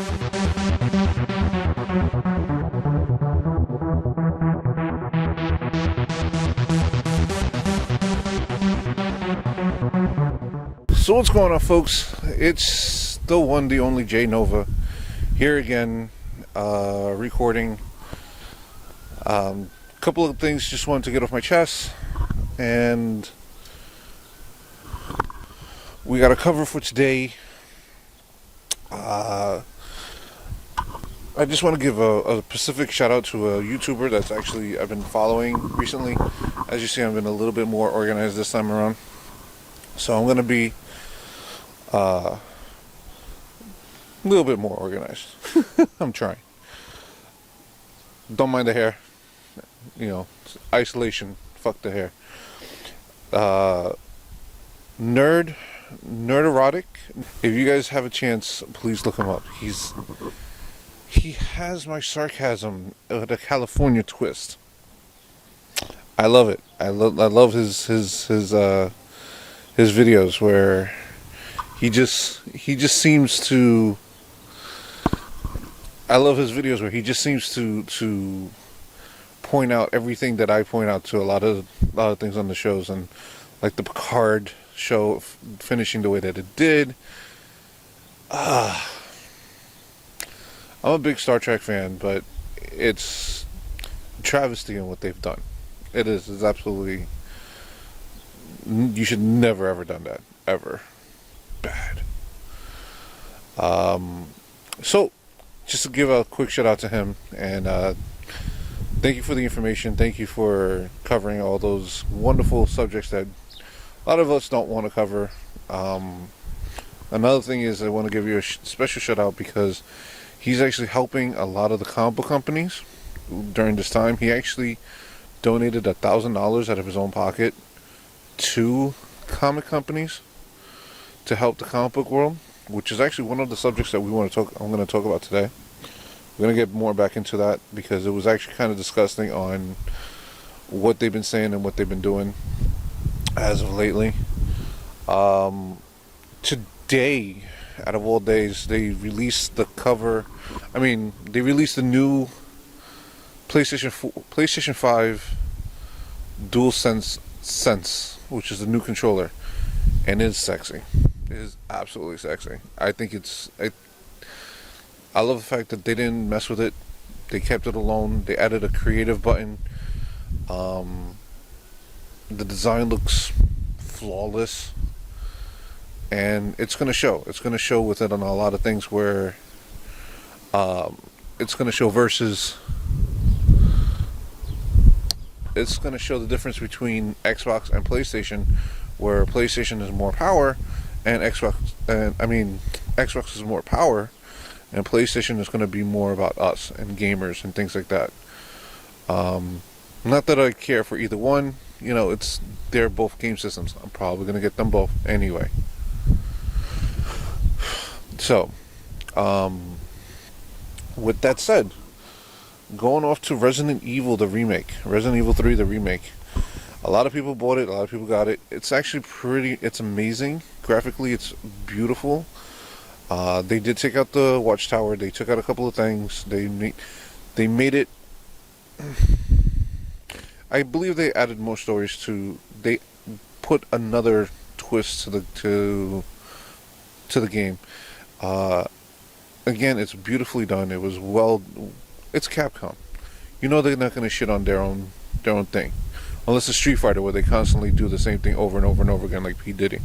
So what's going on, folks? It's the one, the only J Nova here again, recording. Couple of things just wanted to get off my chest, and we got a cover for today. I just want to give a specific shout out to a YouTuber that's actually I've been following recently. As you see, I've been a little bit more organized this time around, so I'm going to be a little bit more organized. I'm trying. Don't mind the hair. You know, isolation. Fuck the hair. Nerd erotic. If you guys have a chance, please look him up. He has my sarcasm with a California twist. I love it. I love his videos where he just seems to. I love his videos where he just seems to point out everything that I point out to a lot of things on the shows, and like the Picard show finishing the way that it did. I'm a big Star Trek fan, but it's a travesty in what they've done. It is. It's absolutely. You should never ever done that ever. Bad. So just to give a quick shout out to him, and thank you for the information. Thank you for covering all those wonderful subjects that a lot of us don't want to cover. Another thing is I want to give you a special shout out because he's actually helping a lot of the comic book companies during this time. He actually donated $1,000 out of his own pocket to comic companies to help the comic book world, which is actually one of the subjects that I'm going to talk about today. We're going to get more back into that because it was actually kind of disgusting on what they've been saying and what they've been doing as of lately. Today, out of all days, they released the cover. I mean, they released the new PlayStation 5 DualSense, which is the new controller, and it's sexy. It is absolutely sexy. I think I love the fact that they didn't mess with it. They kept it alone. They added a creative button. The design looks flawless, and it's going to show. It's going to show with it on a lot of things where it's going to show versus. It's going to show the difference between Xbox and PlayStation, where PlayStation is more power, and Xbox is more power, and PlayStation is going to be more about us and gamers and things like that. Not that I care for either one. You know, they're both game systems. I'm probably going to get them both anyway. So, with that said, going off to Resident Evil 3, the remake. A lot of people bought it. A lot of people got it. It's actually it's amazing. Graphically, it's beautiful. They did take out the Watchtower. They took out a couple of things. They made it. I believe they added more stories to. They put another twist to the game. Again, it's beautifully done. It was It's Capcom. You know they're not going to shit on their own thing, unless it's Street Fighter, where they constantly do the same thing over and over and over again, like P. Diddy.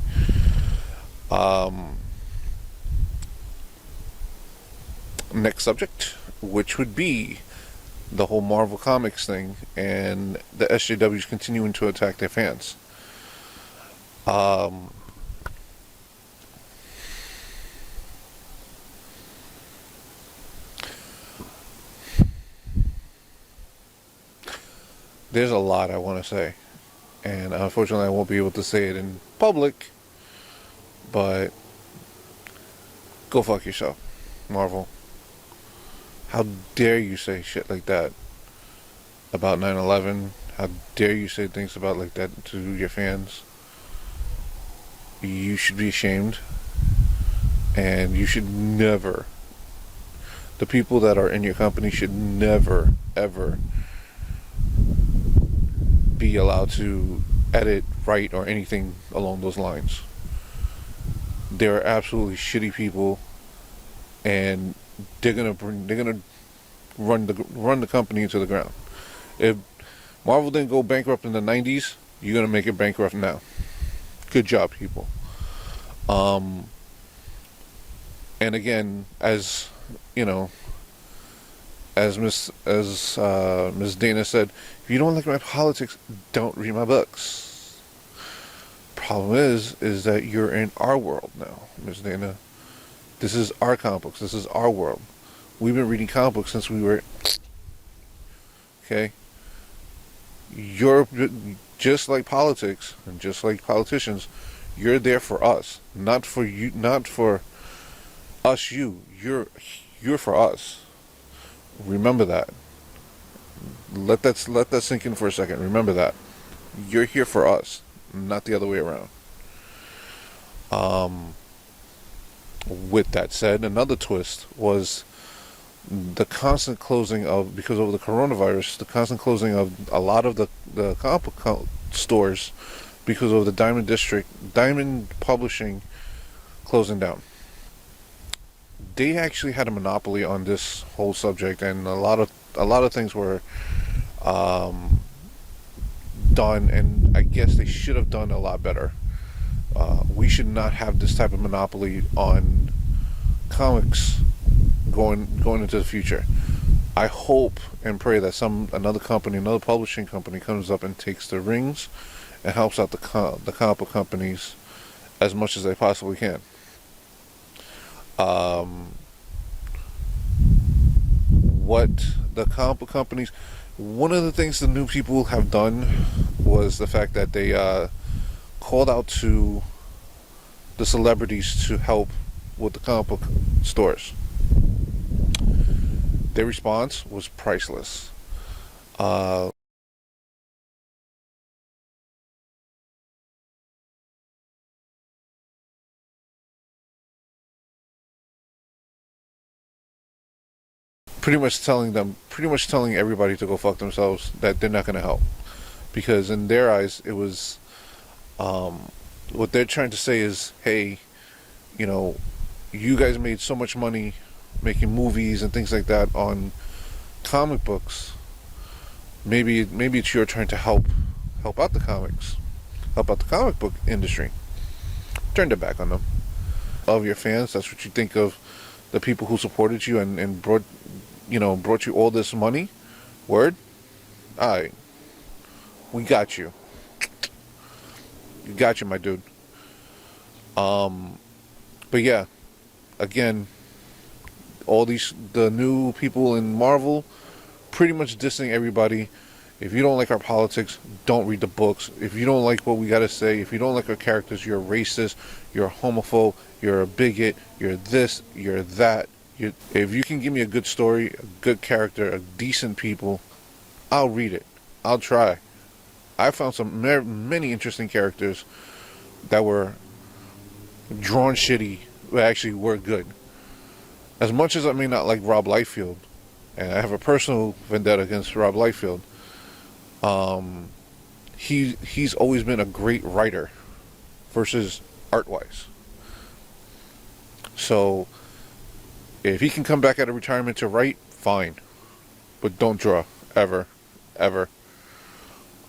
Next subject, which would be the whole Marvel Comics thing, and the SJWs continuing to attack their fans. There's a lot I want to say, and unfortunately I won't be able to say it in public, but go fuck yourself, Marvel. How dare you say shit like that about 9/11? How dare you say things about like that to your fans? You should be ashamed, and you should never, The people that are in your company should never, ever be allowed to edit, write, or anything along those lines. They're absolutely shitty people, and they're gonna run the company into the ground. If Marvel didn't go bankrupt in the '90s, you're gonna make it bankrupt now. Good job, people. Um, and again, as you know, Miss Dana said, if you don't like my politics, don't read my books. Problem is that you're in our world now, Miss Dana. This is our comic books. This is our world. We've been reading comic books since we were okay. You're just like politics and just like politicians. You're there for us, not for you, not for us. You're for us. Remember that. Let that sink in for a second. Remember that. You're here for us, not the other way around. Um, with that said, another twist was the constant closing of, because of the coronavirus, the constant closing of a lot of the comic book stores because of the Diamond Publishing closing down. They actually had a monopoly on this whole subject, and a lot of things were um, done, and I guess they should have done a lot better. We should not have this type of monopoly on comics going into the future. I hope and pray that another publishing company comes up and takes the rings and helps out the comic book companies as much as they possibly can. Um, what the comic book companies, one of the things the new people have done was the fact that they called out to the celebrities to help with the comic book stores. Their response was priceless. Uh, pretty much telling everybody to go fuck themselves, that they're not going to help, because in their eyes it was, um, what they're trying to say is, hey, you know, you guys made so much money making movies and things like that on comic books. Maybe it's your turn to help out the comics, help out the comic book industry. Turn their back on them. Of your fans, that's what you think of the people who supported you and brought you all this money. Word? Alright. We got you. You got you, my dude. Um but yeah, again, the new people in Marvel pretty much dissing everybody. If you don't like our politics, don't read the books. If you don't like what we gotta say, if you don't like our characters, you're a racist, you're a homophobe, you're a bigot, you're this, you're that. If you can give me a good story, a good character, a decent people, I'll read it. I'll try. I found many interesting characters that were drawn shitty, but actually were good. As much as I may not like Rob Liefeld, and I have a personal vendetta against Rob Liefeld, um, he's always been a great writer versus art wise. So if he can come back out of retirement to write, fine, but don't draw ever, ever.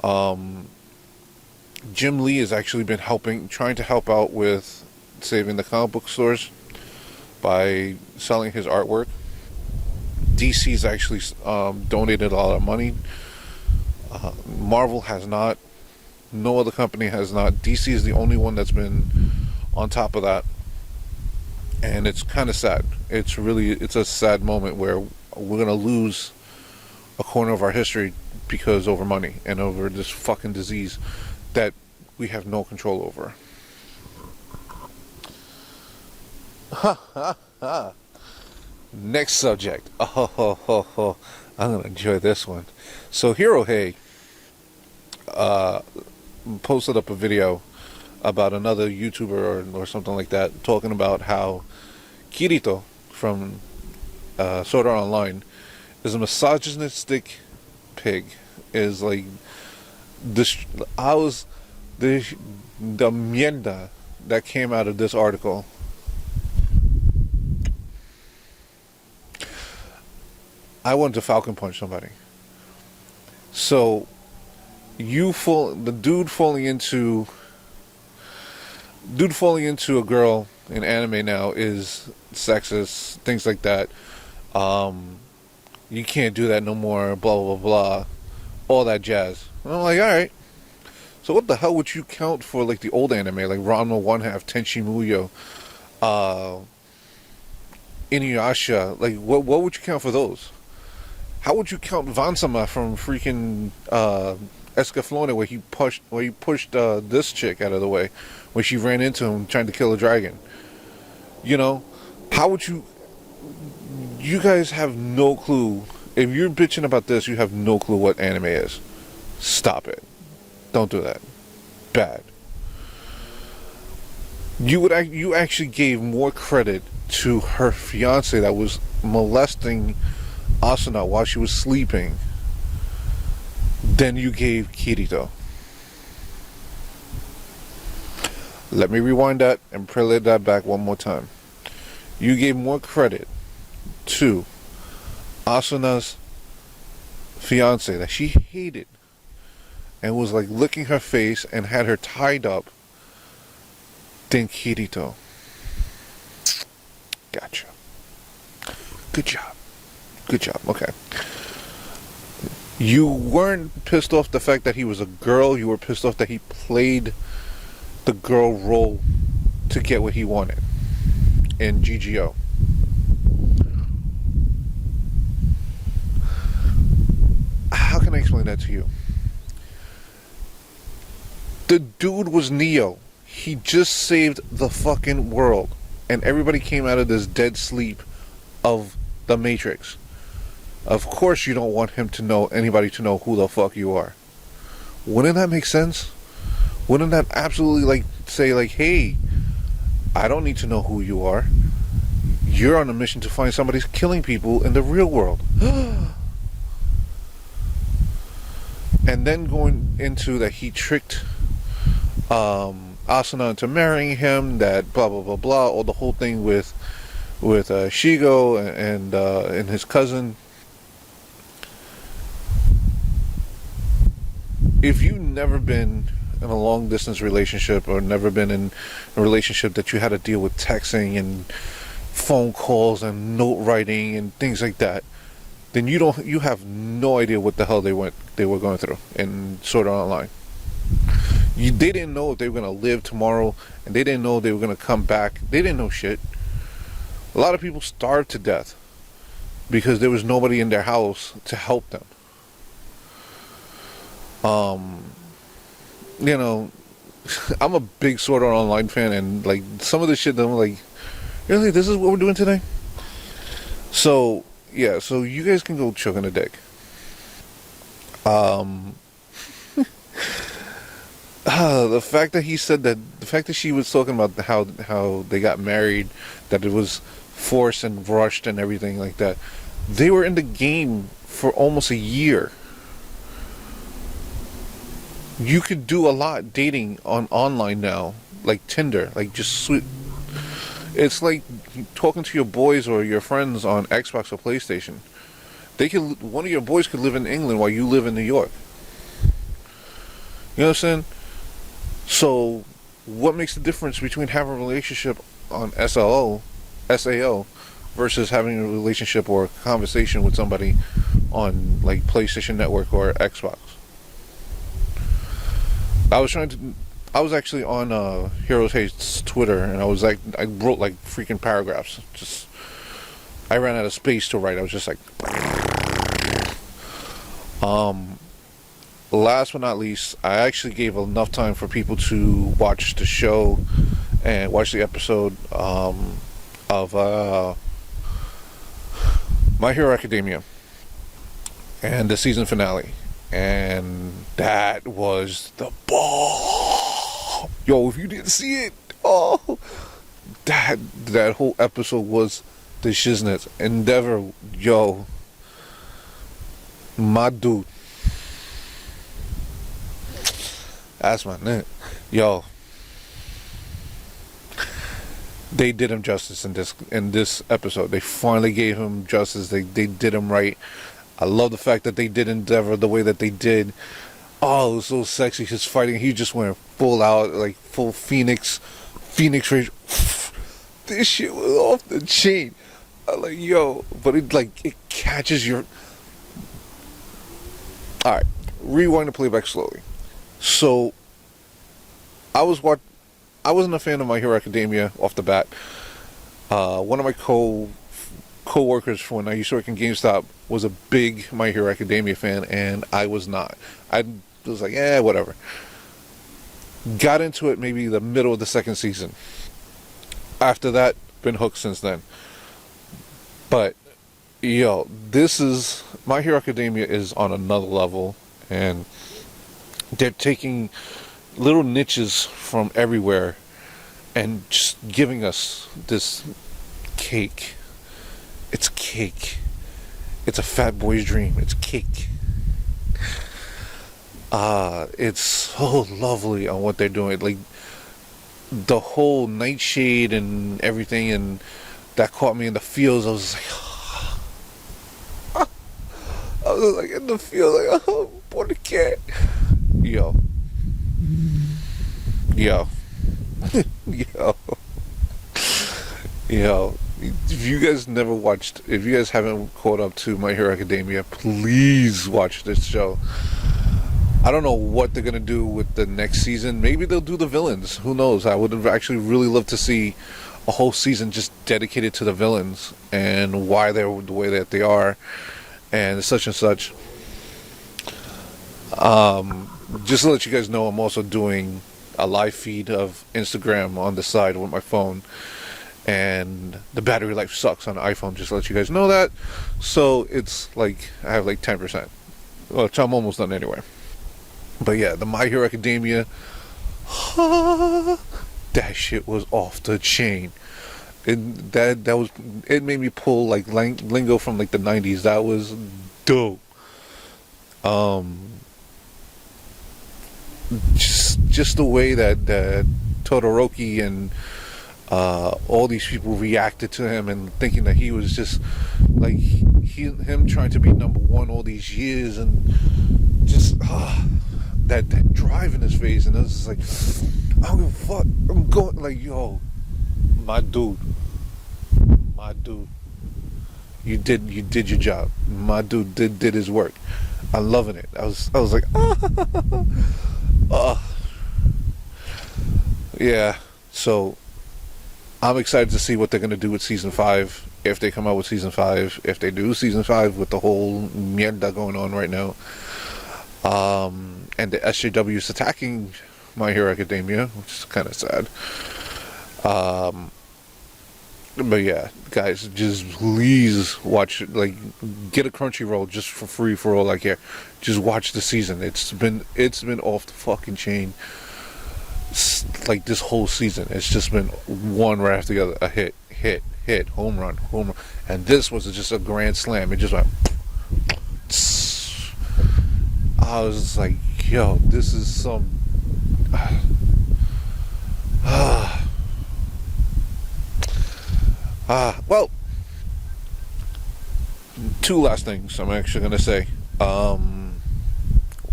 Um, Jim Lee has actually been trying to help out with saving the comic book stores by selling his artwork. DC's actually donated a lot of money. Marvel has not. No other company has not. DC is the only one that's been on top of that, and it's kind of sad. It's a sad moment where we're gonna lose a corner of our history because over money and over this fucking disease that we have no control over. Ha ha ha. Next subject. Oh, I'm gonna enjoy this one. So Hero Hey uh, posted up a video about another YouTuber or something like that, talking about how Kirito from Sword Art Online is a misogynistic pig. Is like this. I was the mierda that came out of this article. I wanted to Falcon Punch somebody. So the dude falling into a girl in anime now is sexist, things like that. You can't do that no more, blah blah blah, all that jazz. And I'm like, all right. So what the hell would you count for like the old anime, like Ranma 1/2, Tenchi Muyo, Inuyasha? Like what would you count for those? How would you count Vansama from freaking Escaflowne, where he pushed this chick out of the way when she ran into him trying to kill a dragon? You know, how would you? You guys have no clue. If you're bitching about this, you have no clue what anime is. Stop it. Don't do that. Bad. You actually gave more credit to her fiance that was molesting Asuna while she was sleeping than you gave Kirito. Let me rewind that and play that back one more time. You gave more credit to Asuna's fiance that she hated and was like licking her face and had her tied up than Kirito. Gotcha. Good job. Good job. Okay. You weren't pissed off the fact that he was a girl. You were pissed off that he played the girl role to get what he wanted in GGO. How can I explain that to you? The dude was Neo. He just saved the fucking world. And everybody came out of this dead sleep of the Matrix. Of course you don't want anybody to know who the fuck you are. Wouldn't that make sense? Wouldn't that absolutely say hey, I don't need to know who you are. You're on a mission to find somebody who's killing people in the real world. And then going into that he tricked Asuna into marrying him, that blah blah blah blah, all the whole thing with Shigo and his cousin. If you've never been in a long distance relationship or never been in a relationship that you had to deal with texting and phone calls and note writing and things like that, then you have no idea what the hell they were going through in Sword Art Online. They didn't know if they were going to live tomorrow, and they didn't know if they were going to come back. They didn't know shit. A lot of people starved to death because there was nobody in their house to help them. You know, I'm a big Sword Art Online fan, and like some of the shit that I'm like, really, this is what we're doing today? So yeah, so you guys can go choke on a dick. The fact that she was talking about how they got married, that it was forced and rushed and everything like that. They were in the game for almost a year. You could do a lot dating online now, like Tinder, like just sweet. It's like talking to your boys or your friends on Xbox or PlayStation. One of your boys could live in England while you live in New York. You know what I'm saying? So, what makes the difference between having a relationship on SAO versus having a relationship or a conversation with somebody on like PlayStation Network or Xbox? I was actually on Heroes Hate's Twitter, and I wrote like freaking paragraphs. I ran out of space to write. I was just like, last but not least, I actually gave enough time for people to watch the show and watch the episode of My Hero Academia and the season finale. And that was the ball. Yo, if you didn't see it, that whole episode was the the shiznit. Endeavor, yo, my dude. That's my name. Yo, they did him justice in this episode. They finally gave him justice. They did him right. I love the fact that they did Endeavor the way that they did. Oh, it was so sexy. His fighting, he just went full out, like full Phoenix rage. This shit was off the chain. I'm like, yo, but it catches your. All right, rewind the playback slowly. So, I wasn't a fan of My Hero Academia off the bat. One of my co-workers from when I used to work in GameStop was a big My Hero Academia fan, and I was not. I was like, whatever. Got into it maybe the middle of the second season. After that, been hooked since then. But, yo, My Hero Academia is on another level, and they're taking little niches from everywhere and just giving us this cake. It's cake. It's a fat boy's dream. It's cake. It's so lovely on what they're doing. Like, the whole Nightshade and everything, and that caught me in the feels. I was like, in the field, like, oh, poor the cat. Yo. Yo. If you guys haven't caught up to My Hero Academia, please watch this show. I don't know what they're gonna do with the next season. Maybe they'll do the villains. Who knows? I would have actually really loved to see a whole season just dedicated to the villains and why they're the way that they are and such and such. Just to let you guys know, I'm also doing a live feed of Instagram on the side with my phone, and the battery life sucks on the iPhone, just to let you guys know that. So it's like I have like 10%, which I'm almost done anyway. But yeah, the My Hero Academia, that shit was off the chain. It made me pull like lingo from like the 90s. That was dope. Just the way that Todoroki and all these people reacted to him and thinking that he was just like him trying to be number one all these years, and just that drive in his face, and it was just like, I don't give a fuck, I'm going, like, yo, my dude, you did your job. My dude did his work. I'm loving it. I was like, yeah. So I'm excited to see what they're gonna do with season 5. If they come out with season 5, if they do season 5 with the whole mierda going on right now, and the SJW is attacking My Hero Academia, which is kind of sad. But yeah, guys, just please watch it. Like, get a Crunchyroll just for free for all I care. Just watch the season. It's been off the fucking chain. Like, this whole season, it's just been one right after the other. A hit, home run, and this was just a grand slam. It just went. I was just like, yo, this is some. Well, 2 last things I'm actually going to say.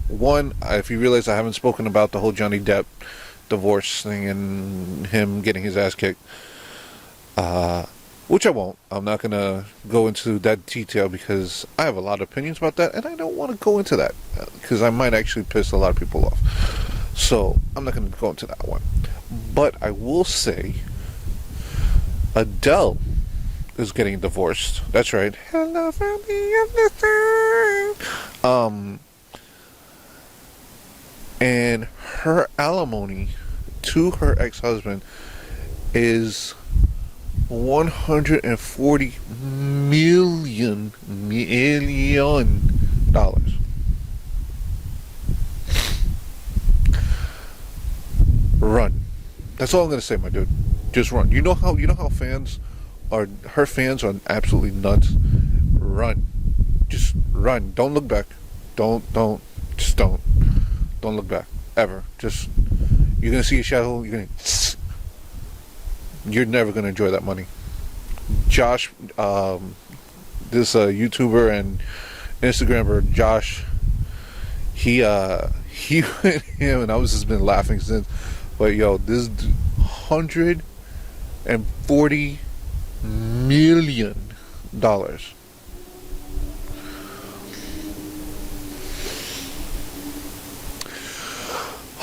One, if you realize I haven't spoken about the whole Johnny Depp divorce thing and him getting his ass kicked, which I won't. I'm not going to go into that detail because I have a lot of opinions about that, and I don't want to go into that because I might actually piss a lot of people off. So I'm not going to go into that one. But I will say, Adele is getting divorced. That's right. Hello from the other side. And her alimony to her ex-husband is $140 million. Run. That's all I'm gonna say, my dude. Just run. You know how fans are her fans are absolutely nuts. Run, just run. Don't look back. Just don't look back ever. Just you're gonna see a shadow. You're never gonna enjoy that money. Josh, this YouTuber and Instagrammer Josh, he went him, and I was just been laughing since. But yo, this $140 million.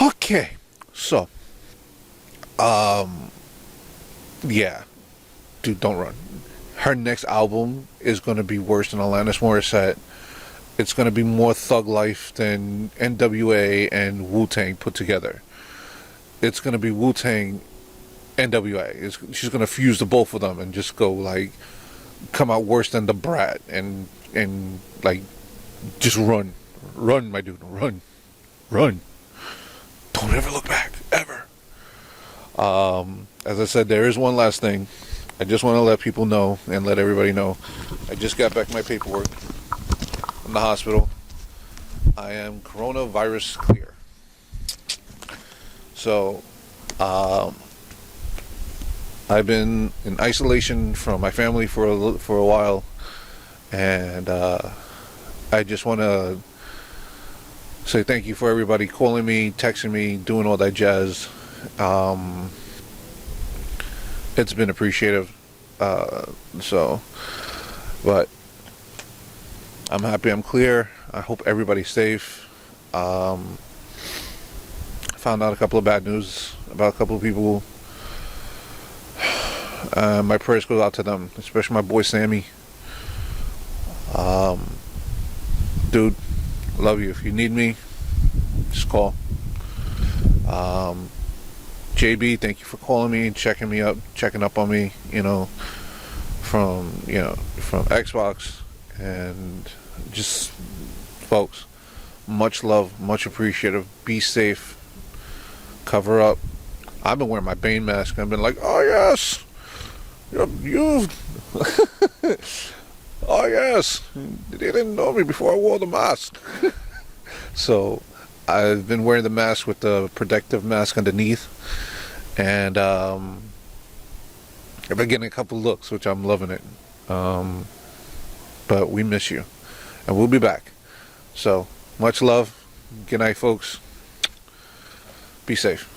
Okay, so yeah, dude, don't run. Her next album is gonna be worse than Alanis Morissette. It's gonna be more thug life than NWA and Wu-Tang put together. It's gonna be Wu-Tang, NWA. She's gonna fuse the both of them and just go like come out worse than the Brat and like just run, my dude, run. Don't ever look back, ever. As I said, there is one last thing. I just want to let people know and let everybody know. I just got back my paperwork from the hospital. I am coronavirus clear. So, I've been in isolation from my family for a while, and I just want to say thank you for everybody calling me, texting me, doing all that jazz. It's been appreciative. But I'm happy I'm clear. I hope everybody's safe. Found out a couple of bad news about a couple of people. My prayers go out to them, especially my boy Sammy. Dude, love you. If you need me, just call. JB, thank you for calling me, checking up on me, from Xbox, and just folks, much love, much appreciative. Be safe, cover up. I've been wearing my Bane mask. I've been like, oh yes, you oh yes, they didn't know me before I wore the mask. So I've been wearing the mask with the protective mask underneath, and I've been getting a couple looks, which I'm loving it. But we miss you, and we'll be back. So much love. Good night, folks. Be safe.